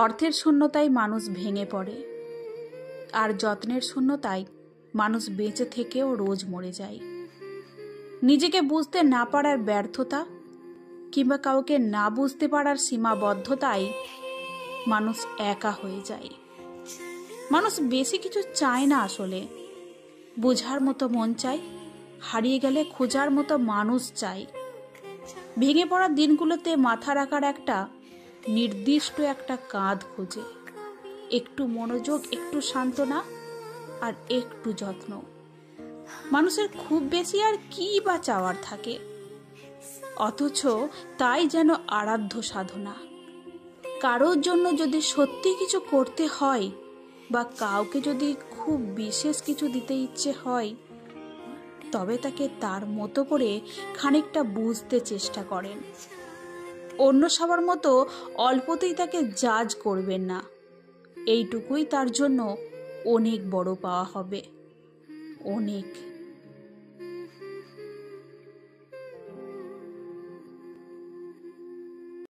অর্থের শূন্যতায় মানুষ ভেঙে পড়ে, আর যত্নের শূন্যতায় মানুষ বেঁচে থেকেও রোজ মরে যায়। নিজেকে বুঝতে না পারার ব্যর্থতা কিংবা কাউকে না বুঝতে পারার সীমাবদ্ধতায় মানুষ একা হয়ে যায়। মানুষ বেশি কিছু চায় না, আসলে বোঝার মতো মন চাই, হারিয়ে গেলে খোঁজার মতো মানুষ চাই। ভেঙে পড়া দিনগুলোতে মাথা রাখার একটা নির্দিষ্ট একটা কাঁধ খোঁজে, একটু মনোযোগ, একটু সান্ত্বনা আর একটু যত্ন। মানুষের খুব বেশি আর কি বা চাওয়ার থাকে, অথচ তাই যেন আরাধ্য সাধনা। কারোর জন্য যদি সত্যি কিছু করতে হয় বা কাউকে যদি খুব বিশেষ কিছু দিতে ইচ্ছে হয়, তবে তাকে তার মতো করে খানিকটা বুঝতে চেষ্টা করেন। অন্য সবার মতো অল্পতেই তাকে জাজ করবেন না। এইটুকুই তার জন্য অনেক বড় পাওয়া হবে, অনেক।